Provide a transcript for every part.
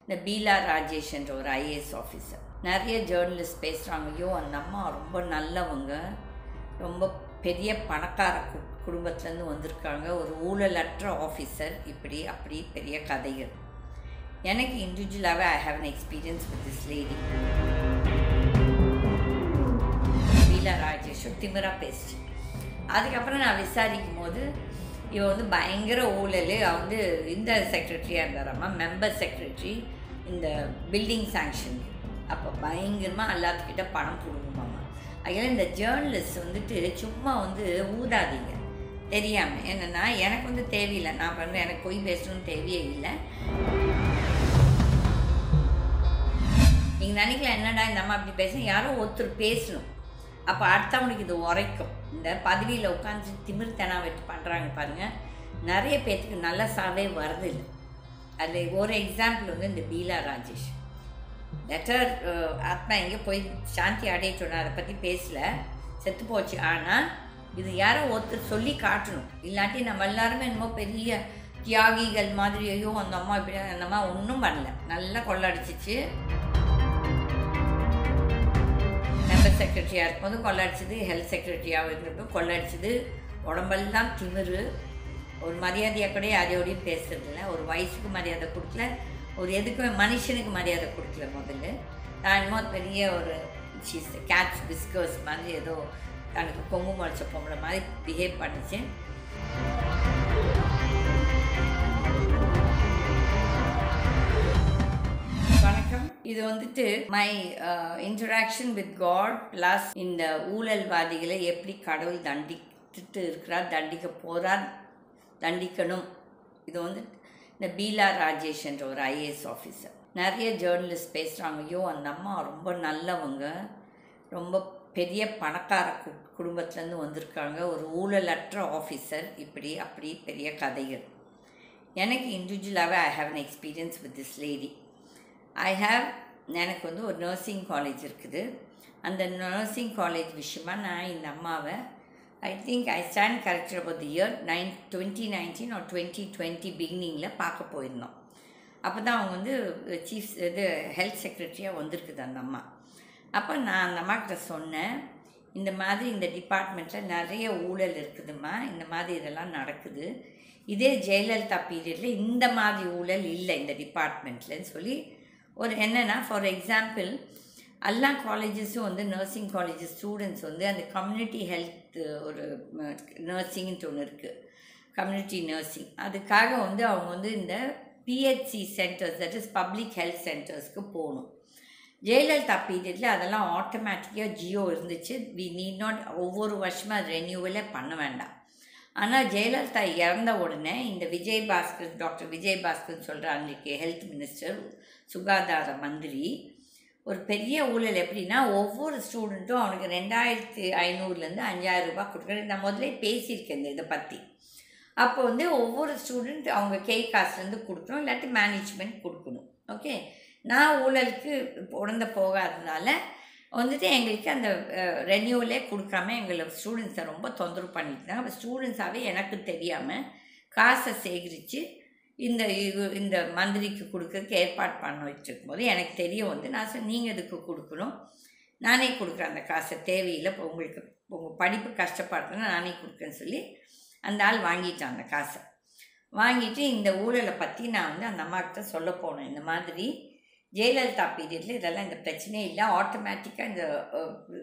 இந்த பீலா ராஜேஷ்ன்ற ஒரு IAS officer. நிறைய ஜேர்னலிஸ்ட் பேசுகிறாங்க, ஐயோ அந்த அம்மா ரொம்ப நல்லவங்க, ரொம்ப பெரிய பணக்கார குடும்பத்துலேருந்து வந்திருக்காங்க, ஒரு ஊழலற்ற ஆஃபீஸர், இப்படி அப்படி பெரிய கதைகள். எனக்கு இண்டிவிஜுவலாகவே I have an experience with this lady. Beela Rajesh திமிராக பேசிச்சு. அதுக்கப்புறம் நான் விசாரிக்கும் போது இவன் வந்து பயங்கர ஊழல், வந்து இந்த செக்ரட்டரியாக இருந்தாராம்மா, மெம்பர் செக்ரட்டரி இந்த பில்டிங் சாங்ஷன். அப்போ பயங்கரமாக எல்லாத்துக்கிட்ட பணம் கொடுக்குமாம்மா. அதனால் இந்த ஜேர்னலிஸ்ட் வந்துட்டு சும்மா வந்து ஊதாதீங்க தெரியாமல். என்னென்னா எனக்கு வந்து தேவையில்லை, நான் வந்து எனக்கு பொய் பேசணும்னு தேவையே இல்லை. நீங்கள் நினைக்கலாம் என்னடா இந்த அம்மா அப்படி பேசணும், யாரோ ஒருத்தர் பேசணும், அப்போ அடுத்தவனுக்கு இது உரைக்கும். இந்த பதவியில் உட்காந்து திமிர்த்தனா வச்சு பண்ணுறாங்க பாருங்கள், நிறைய பேர்த்துக்கு நல்ல சாவே வரதில்லை. அதில் ஒரு எக்ஸாம்பிள் வந்து இந்த பீலா ராஜேஷ். லெட்டர் ஆத்மா எங்கே போய் சாந்தி அடைய சொன்னால் அதை பற்றி பேசல, செத்து போச்சு. ஆனால் இது யாரோ ஒருத்தர் சொல்லி காட்டணும், இல்லாட்டி நம்ம எல்லாருமே என்னமோ பெரிய தியாகிகள் மாதிரி, ஐயோ அந்த அம்மா இப்படி அந்த அம்மா ஒன்றும் பண்ணல, நல்லா கொள்ளடிச்சிச்சு. மெம்பர் செக்ரட்டரியாக இருக்கும்போது கொள்ளடிச்சது, ஹெல்த் செக்ரட்டரியாக இருக்கிறப்போ கொள்ளடிச்சது, உடம்பெல்லாம் திமிரு, ஒரு மரியாதையாக கூட யாரையோடையும் பேசுறதில்ல, ஒரு வயசுக்கு மரியாதை கொடுக்கல, ஒரு எதுக்குமே மனுஷனுக்கு மரியாதை கொடுக்கல. முதல்ல நான் என்னமோ பெரிய ஒரு கேட்ச் பிஸ்கர்ஸ் மாதிரி ஏதோ தனக்கு கொங்கு முளைச்ச பொம்பளை மாதிரி பிஹேவ் பண்ணிச்சு. வணக்கம். இது வந்துட்டு my interaction with God bless இந்த ஊழல்வாதிகளை எப்படி கடவுள் தண்டித்துட்டு இருக்கிறார், தண்டிக்க போகிறார், தண்டிக்கணும். இது வந்து இந்த பீலா ராஜேஷ் என்ற ஒரு ஐஏஎஸ் ஆஃபீஸர். நிறைய ஜேர்னலிஸ்ட் பேசுகிறாங்க, ஐயோ அந்த அம்மா ரொம்ப நல்லவங்க, ரொம்ப பெரிய பணக்கார குடும்பத்துலேருந்து வந்திருக்காங்க, ஒரு ஊழலற்ற ஆஃபீஸர், இப்படி அப்படி பெரிய கதைகள். எனக்கு இண்டிவிஜுவலாகவே I have an experience with this lady. எனக்கு வந்து ஒரு நர்சிங் காலேஜ் இருக்குது. அந்த நர்சிங் காலேஜ் விஷயமாக நான் இந்த அம்மாவை I think I stand corrected about the year 2019 or 2020 பிகினிங்கில் பார்க்க போயிருந்தோம். அப்போ தான் அவங்க வந்து சீஃப் இது ஹெல்த் செக்ரட்டரியாக வந்திருக்குது அந்த அம்மா. அப்போ நான் அந்த அம்மாக்கிட்ட சொன்னேன், இந்த மாதிரி இந்த டிபார்ட்மெண்ட்டில் நிறைய ஊழல் இருக்குதும்மா, இந்த மாதிரி இதெல்லாம் நடக்குது, இதே ஜெயலலிதா பீரியடில் இந்த மாதிரி ஊழல் இல்லை இந்த டிபார்ட்மெண்ட்லன்னு சொல்லி. ஒரு என்னென்னா ஃபார் எக்ஸாம்பிள் எல்லா காலேஜஸும் வந்து நர்சிங் காலேஜஸ் ஸ்டூடெண்ட்ஸ் வந்து அந்த கம்யூனிட்டி ஹெல்த் ஒரு நர்சிங்ன்ட்டு ஒன்று இருக்குது, கம்யூனிட்டி நர்சிங். அதுக்காக வந்து அவங்க வந்து இந்த PHC centres, that is public health சென்டர்ஸ்க்கு போகணும். ஜெயலலிதா பீரியடில் அதெல்லாம் ஆட்டோமேட்டிக்காக ஜியோ இருந்துச்சு, வி நீட் நாட் ஒவ்வொரு வருஷமும் அது ரெனியூவலே பண்ண வேண்டாம். ஆனால் ஜெயலலிதா இறந்த உடனே இந்த விஜயபாஸ்கர், டாக்டர் விஜயபாஸ்கர் சொல்கிற அன்றைக்கி ஹெல்த் மினிஸ்டர், சுகாதார மந்திரி, ஒரு பெரிய ஊழல். எப்படின்னா ஒவ்வொரு ஸ்டூடெண்ட்டும் அவனுக்கு 2500 5000 ரூபாய் கொடுக்குறது. நான் முதலே பேசியிருக்கேன் இந்த இதை பற்றி. அப்போ வந்து ஒவ்வொரு ஸ்டூடெண்ட் அவங்க காசுலேருந்து கொடுக்கணும், இல்லாட்டி மேனேஜ்மெண்ட் கொடுக்கணும். ஓகே, நான் ஊழலுக்கு உடந்த போகாததுனால வந்துட்டு எங்களுக்கு அந்த ரெனியூவலே கொடுக்காம எங்களை ஸ்டூடெண்ட்ஸை ரொம்ப தொந்தரவு பண்ணிட்டுருந்தாங்க. அப்போ ஸ்டூடெண்ட்ஸாகவே எனக்கு தெரியாமல் காசை சேகரித்து இந்த மந்திரிக்கு கொடுக்கறதுக்கு ஏற்பாடு பண்ண வச்சுருக்கும் போது எனக்கு தெரியும் வந்து நான் சொன்னேன், நீங்கள் இதுக்கு கொடுக்கணும், நானே கொடுக்குறேன் அந்த காசை, தேவையில்லை, இப்போ உங்களுக்கு உங்கள் படிப்பு கஷ்டப்படுறதுன்னா நானே கொடுக்குறேன்னு சொல்லி அந்த ஆள் வாங்கிட்டான் அந்த காசை. வாங்கிட்டு இந்த ஊழலை பற்றி நான் வந்து அந்த அம்மாக்கிட்ட சொல்ல போனேன், இந்த மாதிரி ஜெயலலிதா பீரியடில் இதெல்லாம் இந்த பிரச்சனையே இல்லை, ஆட்டோமேட்டிக்காக இந்த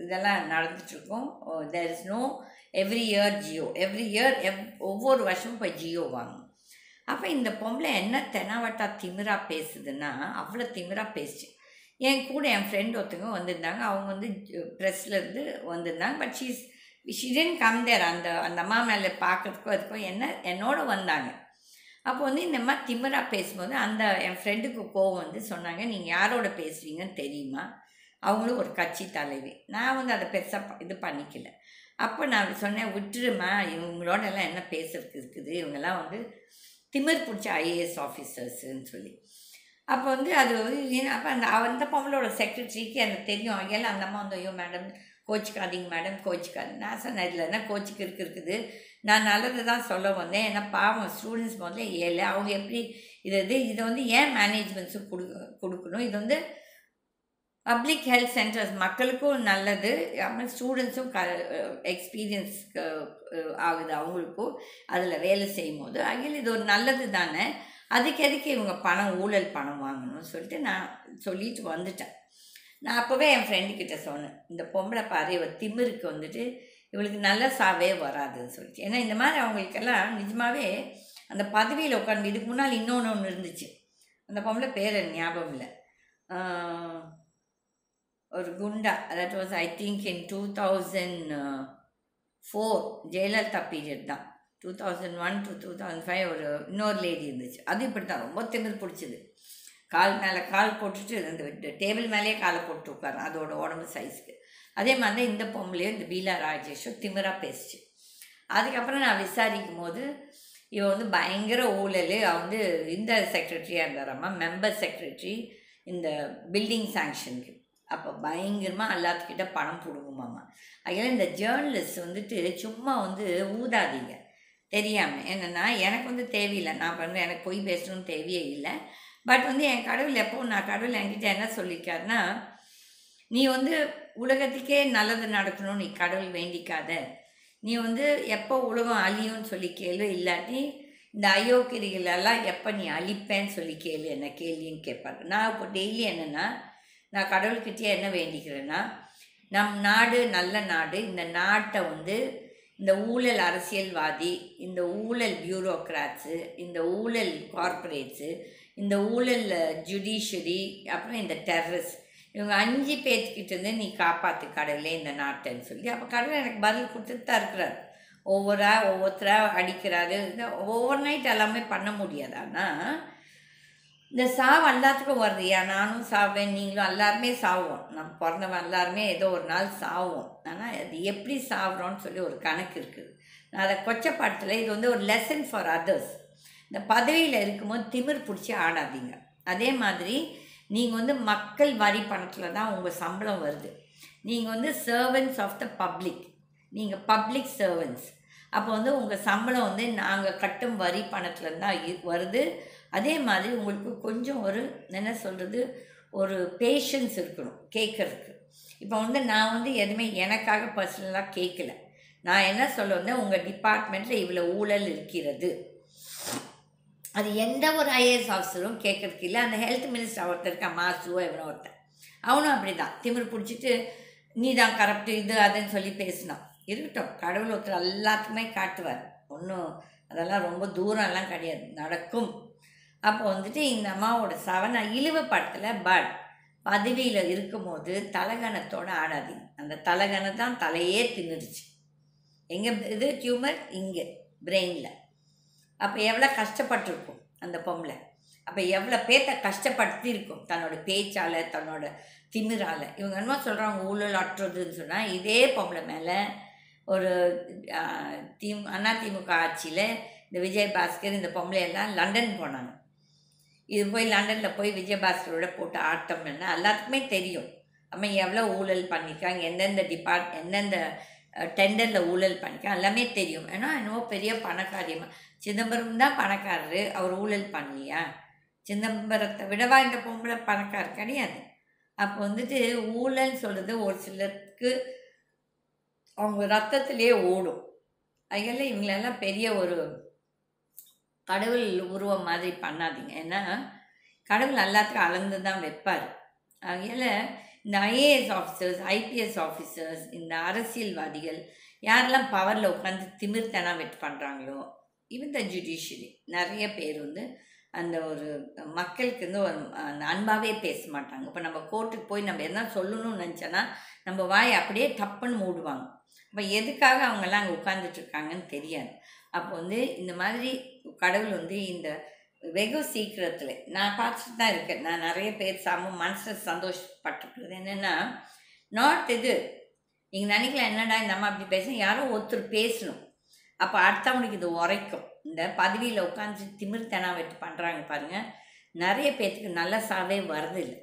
இதெல்லாம் நடந்துகிட்ருக்கோம், there is no every year Jio, every year ஒவ்வொரு வருஷமும் போய் ஜியோ வாங்கணும். அப்போ இந்த பொம்பளை என்ன தெனாவட்டா திமிராக பேசுதுன்னா, அவ்வளோ திமிராக பேசிச்சு. என் கூட என் ஃப்ரெண்ட் ஒருத்தவங்க வந்திருந்தாங்க, அவங்க வந்து ப்ரெஸ்லேருந்து வந்திருந்தாங்க, but she didn't come there. அந்த அம்மா மேலே பார்க்கறதுக்கோ அதுக்கோ என்னோட வந்தாங்க. அப்போ வந்து இந்த மாதிரி திமிராக பேசும்போது அந்த என் ஃப்ரெண்டுக்கு கோவம் வந்து சொன்னாங்க, நீங்கள் யாரோட பேசுகிறீங்கன்னு தெரியுமா, அவங்களும் ஒரு கட்சி தலைவி. நான் வந்து அதை பெருசாக இது பண்ணிக்கல. அப்போ நான் சொன்னேன், விட்டுருமா, இவங்களோட எல்லாம் என்ன பேசுறதுக்கு இருக்குது, இவங்கெல்லாம் வந்து திமிர் பிடிச்ச ஐஏஎஸ் ஆஃபீஸர்ஸுன்னு சொல்லி. அப்போ வந்து அது அப்போ அந்த பொம்பளோட செக்ரட்டரிக்கு எனக்கு தெரியும். அங்கெல்லாம் அந்த அம்மா வந்து, ஐயோ மேடம் கோச்சிக்காதீங்க மேடம், கோச்சிக்காதீங்க. நான் சொன்னேன், இதில் என்ன கோச்சிக்கு இருக்குது, நான் நல்லது தான் சொல்ல வந்தேன். ஏன்னா பாவம் ஸ்டூடெண்ட்ஸ் முதல்ல ஏழை, அவங்க எப்படி இதை வந்து ஏன் மேனேஜ்மெண்ட்ஸும் கொடுக்கணும். இது வந்து பப்ளிக் ஹெல்த் சென்டர்ஸ் மக்களுக்கும் நல்லது, அப்புறம் ஸ்டூடெண்ட்ஸும் எக்ஸ்பீரியன்ஸ் ஆகுது அவங்களுக்கும் அதில் வேலை செய்யும் போது. அகில் இது ஒரு நல்லது தானே, அதுக்கு எதுக்கு இவங்க ஊழல் பணம் வாங்கணும்னு சொல்லிட்டு நான் சொல்லிட்டு வந்துட்டேன். நான் அப்போவே என் ஃப்ரெண்டுக்கிட்ட சொன்னேன், இந்த பொம்பளை பாரு இவ திமிருக்கு வந்துட்டு இவளுக்கு நல்ல சாவே வராதுன்னு சொல்லிட்டு. ஏன்னா இந்த மாதிரி அவங்களுக்கெல்லாம் நிஜமாகவே அந்த பதவியில் உட்காந்து. இதுக்கு முன்னால் ஒன்று இருந்துச்சு, அந்த பொம்பளை பேர் ஞாபகம் இல்லை, ஒரு குண்டா. That was I think in 2004 Jayalalithaa period தான். 2001 to 2005 ஒரு இன்னொரு லேடி இருந்துச்சு. அது இப்படி தான் ரொம்ப திமிர் பிடிச்சிது. கால் மேலே கால் போட்டுட்டு அந்த டேபிள் மேலேயே காலை போட்டு உட்காரும் அதோட உடம்பு சைஸ்க்கு. அதே மாதிரி தான் இந்த பொம்பளையும் இந்த பீலா ராஜேஷும் திமிராக பேசிச்சு. அதுக்கப்புறம் நான் விசாரிக்கும் போது இவ வந்து பயங்கர ஊழல். வந்து இந்த செக்ரட்டரியாக இருந்தாராம்மா, மெம்பர் செக்ரட்டரி இந்த பில்டிங் சாங்ஷனுக்கு. அப்போ பயங்கரமாக எல்லாத்துக்கிட்ட பணம் பிடுங்குமாம்மா. அதனால் இந்த ஜேர்னலிஸ்ட் வந்துட்டு சும்மா வந்து ஊதாதீங்க தெரியாமல். என்னென்னா எனக்கு வந்து தேவையில்லை, நான் பண்ணுவேன், எனக்கு போய் பேசணும்னு தேவையே இல்லை. பட் வந்து என் கடவுள் நான் கடவுள் என்கிட்ட என்ன சொல்லியிருக்காருன்னா, நீ வந்து உலகத்துக்கே நல்லது நடக்கணும்னு நீ கடவுள் வேண்டிக்காத, நீ வந்து எப்போ உலகம் அழியும்னு சொல்லி கேளு, இல்லாட்டி இந்த அயோக்கியர்களெல்லாம் எப்போ நீ அழிப்பேன்னு சொல்லி கேளு என்ன கேள்வின்னு கேட்பாரு. நான் இப்போ டெய்லி என்னென்னா, நான் கடவுள்கிட்டயே என்ன வேண்டிக்கிறேன்னா, நம் நாடு நல்ல நாடு, இந்த நாட்டை வந்து இந்த ஊழல் அரசியல்வாதி, இந்த ஊழல் பியூரோக்ராட்ஸு, இந்த ஊழல் கார்ப்பரேட்ஸு, இந்த ஊழல் ஜுடிஷரி, அப்புறம் இந்த டெரரிஸ்ட், இவங்க 5 பேர்த்துக்கிட்டேருந்து நீ காப்பாற்று கடவுளே இந்த நாட்டைன்னு சொல்லி. அப்போ கடவுள் எனக்கு பதில் கொடுத்துட்டு தான் இருக்கிறார். ஒவ்வொருத்தராக அடிக்கிறாரு. ஓவர் நைட் எல்லாமே பண்ண முடியாது. ஆனால் இந்த சாவு எல்லாத்துக்கும் வருதுயா, நானும் சாவேன், நீங்களும் எல்லாருமே சாவோம், நம்ம பிறந்தவன் எல்லாருமே ஏதோ ஒரு நாள் சாவோம். ஆனால் அது எப்படி சாவுறோன்னு சொல்லி ஒரு கணக்கு இருக்குது. நான் அதை கொச்சப்பாட்டத்தில் இது வந்து ஒரு லெசன் ஃபார் அதர்ஸ். இந்த பதவியில் இருக்கும்போது திமிர் பிடிச்சி ஆடாதீங்க. அதே மாதிரி நீங்கள் வந்து மக்கள் வரி பணத்தில் தான் உங்கள் சம்பளம் வருது. நீங்கள் வந்து சர்வன்ட்ஸ் ஆஃப் த பப்ளிக், நீங்கள் பப்ளிக் சர்வன்ட்ஸ். அப்போ வந்து உங்கள் சம்பளம் வந்து நாங்கள் கட்டும் வரி பணத்தில் தான் வருது. அதே மாதிரி உங்களுக்கு கொஞ்சம் ஒரு என்ன சொல்கிறது, ஒரு பேஷன்ஸ் இருக்கணும் கேட்குறதுக்கு. இப்போ வந்து நான் வந்து எதுவுமே எனக்காக பர்சனலாக கேட்கல. நான் என்ன சொல்ல வந்தேன், உங்கள் டிபார்ட்மெண்ட்டில் இவ்வளோ ஊழல் இருக்கிறது, அது எந்த ஒரு ஐஏஎஸ் ஆஃபீஸரும் கேட்குறதுக்கு இல்லை. அந்த ஹெல்த் மினிஸ்டர் ஒருத்தர் இருக்கா, மாசுவோ எவனோ ஒருத்தன், அவனும் அப்படி தான் திமிர் பிடிச்சிட்டு நீ தான் கரெக்டு இது அதுன்னு சொல்லி பேசினான். இருக்கட்டும், கடவுள் ஒருத்தர் எல்லாத்துக்குமே காட்டுவார், ஒன்றும் அதெல்லாம் ரொம்ப தூரம்லாம் கிடையாது, நடக்கும். அப்போ வந்துட்டு இந்த அம்மாவோட நான் இழிவுபடத்தில் பட் பதவியில் இருக்கும்போது தலகணத்தோடு ஆடாதீங்க. அந்த தலகணை தான் தலையே தின்னுடுச்சு. எங்கே இது டியூமர், இங்கே பிரெயினில். அப்போ எவ்வளோ கஷ்டப்பட்டுருக்கும் அந்த பொம்பளை, அப்போ எவ்வளோ பேர்த்த கஷ்டப்படுத்தி இருக்கும் தன்னோட பேச்சால், தன்னோட திமிரால். இவங்க என்னமோ சொல்கிறாங்க ஊழல் அற்றுறதுன்னு சொன்னால், இதே பொம்பளை மேலே ஒரு அதிமுக ஆட்சியில் இந்த விஜயபாஸ்கர் இந்த பொம்பளையெல்லாம் லண்டன் போனாங்க. இது போய் லண்டனில் போய் விஜயபாஸ்கரோட போட்டு ஆட்டம் என்ன எல்லாத்துக்குமே தெரியும். அவன் எவ்வளோ ஊழல் பண்ணியிருக்காங்க, எந்தெந்த டெண்டரில் ஊழல் பண்ணியிருக்காங்க எல்லாமே தெரியும். ஏன்னா என்னவோ பெரிய பணக்காரியமாக, சிதம்பரம் தான் பணக்காரரு, அவர் ஊழல் பண்ணலையா? சிதம்பரத்தை விடவா இந்த பொம்பளை பணக்காரர் கிடையாது. அப்போ வந்துட்டு ஊழல்னு சொல்கிறது ஒரு சிலருக்கு அவங்க ரத்தத்திலே ஓடும். அதனால இவங்களெல்லாம் பெரிய ஒரு கடவுள் உருவம் மாதிரி பண்ணாதீங்க. ஏன்னா கடவுள் எல்லாத்துக்கும் அளந்து தான் வைப்பார். அதனால் இந்த ஐஏஎஸ் ஆஃபீஸர்ஸ், ஐபிஎஸ் ஆஃபீஸர்ஸ், இந்த அரசியல்வாதிகள் யாரெல்லாம் பவரில் உட்காந்து திமிர்த்தனா வெட் பண்ணுறாங்களோ, ஈவன் த ஜுடிஷியரி நிறைய பேர் வந்து அந்த ஒரு மக்களுக்கு வந்து ஒரு அந்த அன்பாகவே பேச மாட்டாங்க. இப்போ நம்ம கோர்ட்டுக்கு போய் நம்ம எதனா சொல்லணும்னு நினச்சோன்னா நம்ம வாய் அப்படியே டப்புன்னு மூடுவாங்க. அப்போ எதுக்காக அவங்கெல்லாம் அங்கே உட்காந்துட்ருக்காங்கன்னு தெரியாது. அப்போ வந்து இந்த மாதிரி கடவுள் வந்து இந்த வெகு சீக்கிரத்தில் நான் பார்த்துட்டு தான் இருக்கேன். நான் நிறைய பேர் மனசில் சந்தோஷப்பட்டுருக்குறது என்னென்னா, நாட் இது நீங்கள் நினைக்கலாம் என்னடா இந்த அம்மா அப்படி பேசணும், யாரோ ஒருத்தர் பேசணும், அப்போ அடுத்தவனுக்கு இது உரைக்கும். இந்த பதவியில் உட்காந்து திமிர்த்தனா வெட்டு பண்ணுறாங்க பாருங்கள், நிறைய பேர்த்துக்கு நல்ல சாவே வரதில்லை.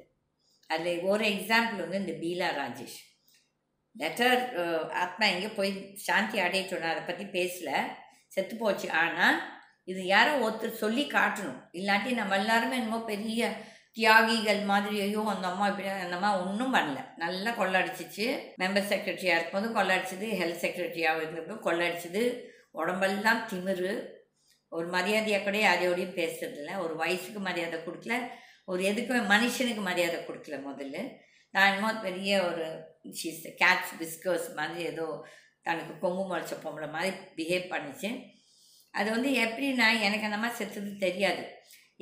அதில் ஒரு எக்ஸாம்பிள் வந்து இந்த பீலா ராஜேஷ் லெட்டர் ஆத்மா எங்கே போய் சாந்தி அடையிட்டோன்னா அதை பற்றி பேசலை, செத்து போச்சு. ஆனால் இது யாரோ ஒருத்தர் சொல்லி காட்டணும். இல்லாட்டி நம்ம எல்லாருமே என்னமோ பெரிய தியாகிகள் மாதிரி, ஐயோ அந்த அம்மா இப்படி, அந்த அம்மா ஒன்றும் பண்ணல, நல்லா கொள்ளடிச்சிச்சு. மெம்பர் செக்ரட்டரியாக இருக்கும்போது கொள்ளடிச்சிது, ஹெல்த் செக்ரட்டரியாக இருந்தப்போ கொள்ளடிச்சிது. உடம்பெல்லாம் திமிரு, ஒரு மரியாதையாக கூட யாரையோடையும் பேசுறதில்ல, ஒரு வயசுக்கு மரியாதை கொடுக்கல, ஒரு எதுக்குமே மனுஷனுக்கு மரியாதை கொடுக்கல. முதல்ல நான் என்னமோ பெரிய ஒரு கேட்ஸ் பிஸ்கர்ஸ் மாதிரி ஏதோ தனக்கு கொம்பு முளைச்ச பொம்பளை மாதிரி பிஹேவ் பண்ணிச்சு. அது எப்படின்னா, எனக்கு அந்த மாதிரி செத்துது தெரியாது.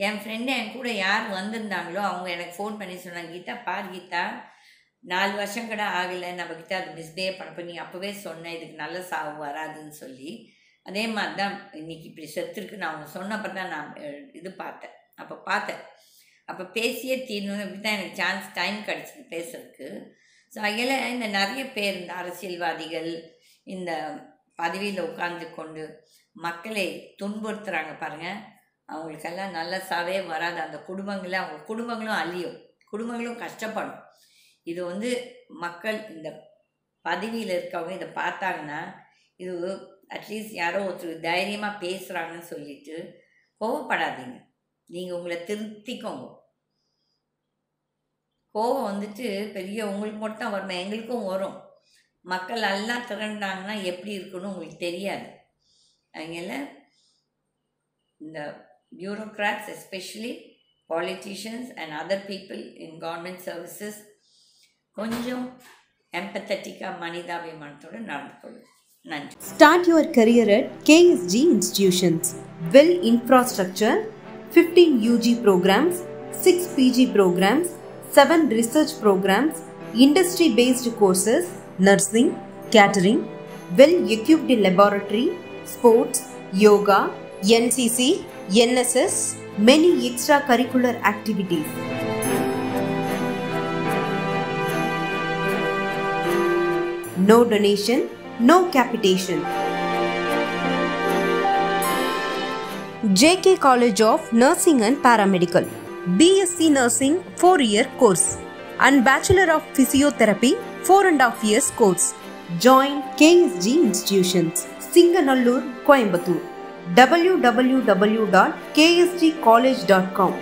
என் ஃப்ரெண்டு என் கூட யார் வந்திருந்தாங்களோ அவங்க எனக்கு ஃபோன் பண்ணி சொன்னாங்க, கீதா பார் கீதா, 4 வருஷம் கூட ஆகலை நம்மக்கிட்ட அது மிஸ்பிஹேவ் பண்ணப்போ நீ அப்போவே சொன்னேன் இதுக்கு நல்ல சாவு வராதுன்னு சொல்லி. அதே மாதிரி தான் இன்றைக்கி இப்படி செத்துருக்கு. நான் அவங்க சொன்னப்போ தான் நான் இது பார்த்தேன். அப்போ பேசியே தீரணும். இப்படி தான் எனக்கு டைம் கிடச்சிது பேசுறதுக்கு. ஸோ அதில் இந்த நிறைய பேர், இந்த அரசியல்வாதிகள் இந்த பதவியில் உட்கார்ந்து கொண்டு மக்களை துன்புறுத்துகிறாங்க பாருங்கள், அவங்களுக்கெல்லாம் நல்ல சாவே வராது. அந்த அவங்க குடும்பங்களும் அழியும், குடும்பங்களும் கஷ்டப்படும். இது மக்கள் இந்த பதவியில் இருக்கவங்க இதை பார்த்தாங்கன்னா, இது அட்லீஸ்ட் யாரோ ஒருத்தர் தைரியமாக பேசுகிறாங்கன்னு சொல்லிட்டு கோவப்படாதீங்க. நீங்கள் உங்களை திருத்திக்கோங்க. கோவம் பெரிய உங்களுக்கு மட்டும் வரும், எங்களுக்கும் வரும். மக்கள் எல்லாம் திரண்டாங்கன்னா எப்படி இருக்குன்னு உங்களுக்கு தெரியாது. அதனால இந்த bureaucrats, especially politicians and other people in government services, கொஞ்சம் empathetic-ஆ மனிதாபிமானத்தோடு நடந்து கொள்ளும். நன்றி. Start your career at KSG Institutions. Well infrastructure, 15 UG programs, 6 PG programs, 7 research programs, industry-based courses, nursing, catering, well-equipped laboratory, sports, yoga, NCC, NSS, many extracurricular activities. No donation, no capitation. JK College of Nursing and Paramedical, BSc Nursing 4-year course and Bachelor of Physiotherapy 4.5 years course. Join KSG Institutions, Singanallur, Coimbatore. www.ksgcollege.com